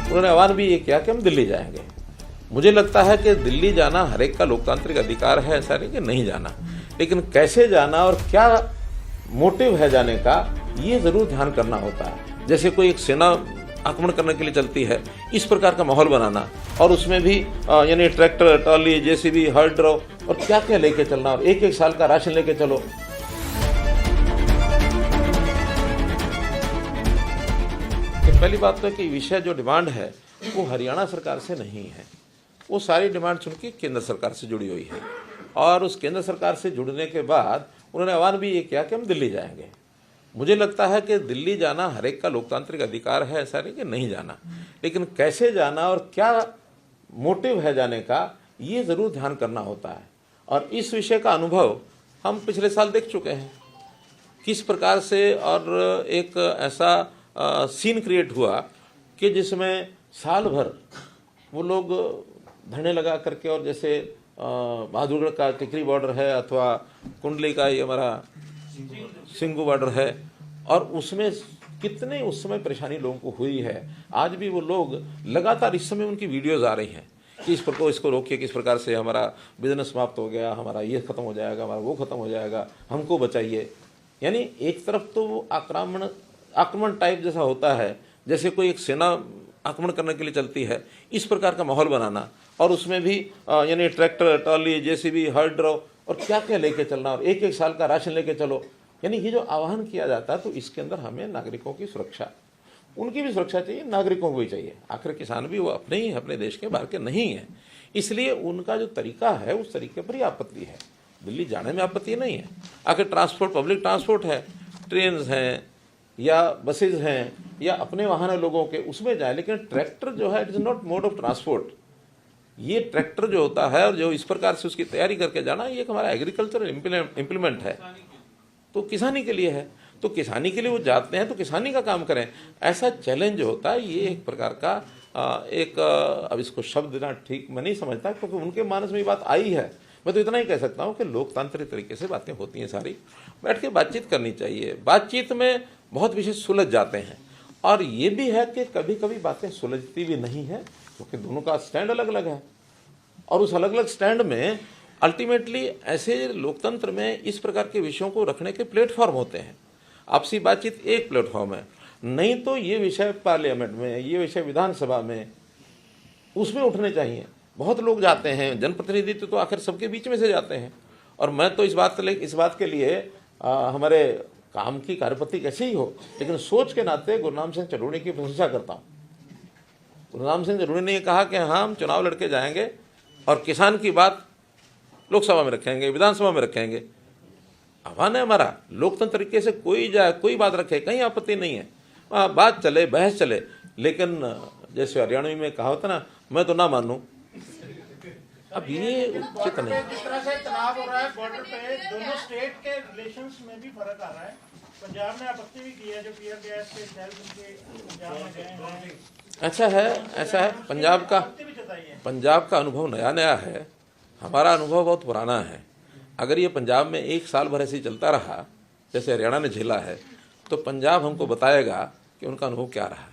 उन्होंने आह्वान भी ये किया कि हम दिल्ली जाएंगे। मुझे लगता है कि दिल्ली जाना हर एक का लोकतांत्रिक अधिकार है, ऐसा नहीं कि नहीं जाना, लेकिन कैसे जाना और क्या मोटिव है जाने का, ये जरूर ध्यान करना होता है। जैसे कोई एक सेना आक्रमण करने के लिए चलती है, इस प्रकार का माहौल बनाना, और उसमें भी यानी ट्रैक्टर, ट्रॉली, जेसीबी, हर्ड और क्या क्या लेके चलना, और एक एक साल का राशन लेके चलो। तो पहली बात तो है कि विषय जो डिमांड है वो हरियाणा सरकार से नहीं है, वो सारी डिमांड सुन के केंद्र सरकार से जुड़ी हुई है। और उस केंद्र सरकार से जुड़ने के बाद उन्होंने आह्वान भी ये किया कि हम दिल्ली जाएंगे। मुझे लगता है कि दिल्ली जाना हर एक का लोकतांत्रिक अधिकार है, ऐसा नहीं कि नहीं जाना, लेकिन कैसे जाना और क्या मोटिव है जाने का, ये ज़रूर ध्यान करना होता है। और इस विषय का अनुभव हम पिछले साल देख चुके हैं किस प्रकार से, और एक ऐसा सीन क्रिएट हुआ कि जिसमें साल भर वो लोग धरने लगा करके, और जैसे बहादुरगढ़ का टिकरी बॉर्डर है अथवा कुंडली का ये हमारा सिंगू बॉर्डर है, और उसमें कितने उस समय परेशानी लोगों को हुई है। आज भी वो लोग लगातार, इस समय उनकी वीडियोज़ आ रही हैं कि इस प्रकार इसको रोकिए, किस प्रकार से हमारा बिजनेस समाप्त हो गया, हमारा ये खत्म हो जाएगा, हमारा वो खत्म हो जाएगा, हमको बचाइए। यानी एक तरफ तो वो आक्रमण टाइप जैसा होता है, जैसे कोई एक सेना आक्रमण करने के लिए चलती है, इस प्रकार का माहौल बनाना, और उसमें भी यानी ट्रैक्टर, ट्रॉली, जेसीबी, हर्ड और क्या क्या लेके चलना, और एक एक साल का राशन लेके चलो। यानी ये जो आह्वान किया जाता है, तो इसके अंदर हमें नागरिकों की सुरक्षा, उनकी भी सुरक्षा चाहिए, नागरिकों को भी चाहिए। आखिर किसान भी वो अपने ही, अपने देश के बाहर के नहीं हैं, इसलिए उनका जो तरीका है उस तरीके पर ही आपत्ति है। दिल्ली जाने में आपत्ति नहीं है। आखिर ट्रांसपोर्ट, पब्लिक ट्रांसपोर्ट है, ट्रेन हैं या बसेज हैं या अपने वाहन है लोगों के, उसमें जाए, लेकिन ट्रैक्टर जो है it is not mode of transport. ये ट्रैक्टर जो होता है और जो इस प्रकार से उसकी तैयारी करके जाना, ये एक हमारा एग्रीकल्चरल इम्प्लीमेंट है, तो किसानी के लिए है। तो किसानी के लिए वो जाते हैं तो किसानी का काम करें, ऐसा चैलेंज जो होता है, ये एक प्रकार का अब इसको शब्द देना ठीक मैं नहीं समझता, क्योंकि उनके मानस में ये बात आई है। मैं तो इतना ही कह सकता हूँ कि लोकतांत्रिक तरीके से बातें होती हैं, सारी बैठ के बातचीत करनी चाहिए। बातचीत में बहुत विषय सुलझ जाते हैं, और ये भी है कि कभी कभी बातें सुलझती भी नहीं है, क्योंकि दोनों का स्टैंड अलग अलग है, और उस अलग अलग स्टैंड में अल्टीमेटली ऐसे लोकतंत्र में इस प्रकार के विषयों को रखने के प्लेटफॉर्म होते हैं। आपसी बातचीत एक प्लेटफॉर्म है, नहीं तो ये विषय पार्लियामेंट में, ये विषय विधानसभा में, उसमें उठने चाहिए। बहुत लोग जाते हैं, जनप्रतिनिधि तो आखिर सबके बीच में से जाते हैं। और मैं तो इस बात के लिए हमारे काम की कार्यपद्धति कैसे ही हो, लेकिन सोच के नाते गुरनाम सिंह चरूड़ी की प्रशंसा करता हूँ। गुरनाम सिंह चरूड़ी ने कहा कि हाँ, हम चुनाव लड़के जाएंगे और किसान की बात लोकसभा में रखेंगे, विधानसभा में रखेंगे। आह्वान है हमारा, लोकतंत्र तरीके से कोई जाए, कोई बात रखे, कहीं आपत्ति नहीं है, बात चले, बहस चले। लेकिन जैसे हरियाणवी में कहा होता ना, मैं तो ना मानूं, अब ये उचित नहीं। जिस तरह से तनाव हो रहा है बॉर्डर पे, दोनों स्टेट के रिलेशंस में भी फर्क आ रहा है। पंजाब ने आपत्ति भी की है, जो पीआर गैस के सेल उनके पंजाब में गए हैं। ऐसा है पंजाब का अनुभव नया नया है, हमारा अनुभव बहुत पुराना है। अगर ये पंजाब में एक साल भर ऐसे ही चलता रहा जैसे हरियाणा ने झेला है, तो पंजाब हमको बताएगा कि उनका अनुभव क्या रहा है।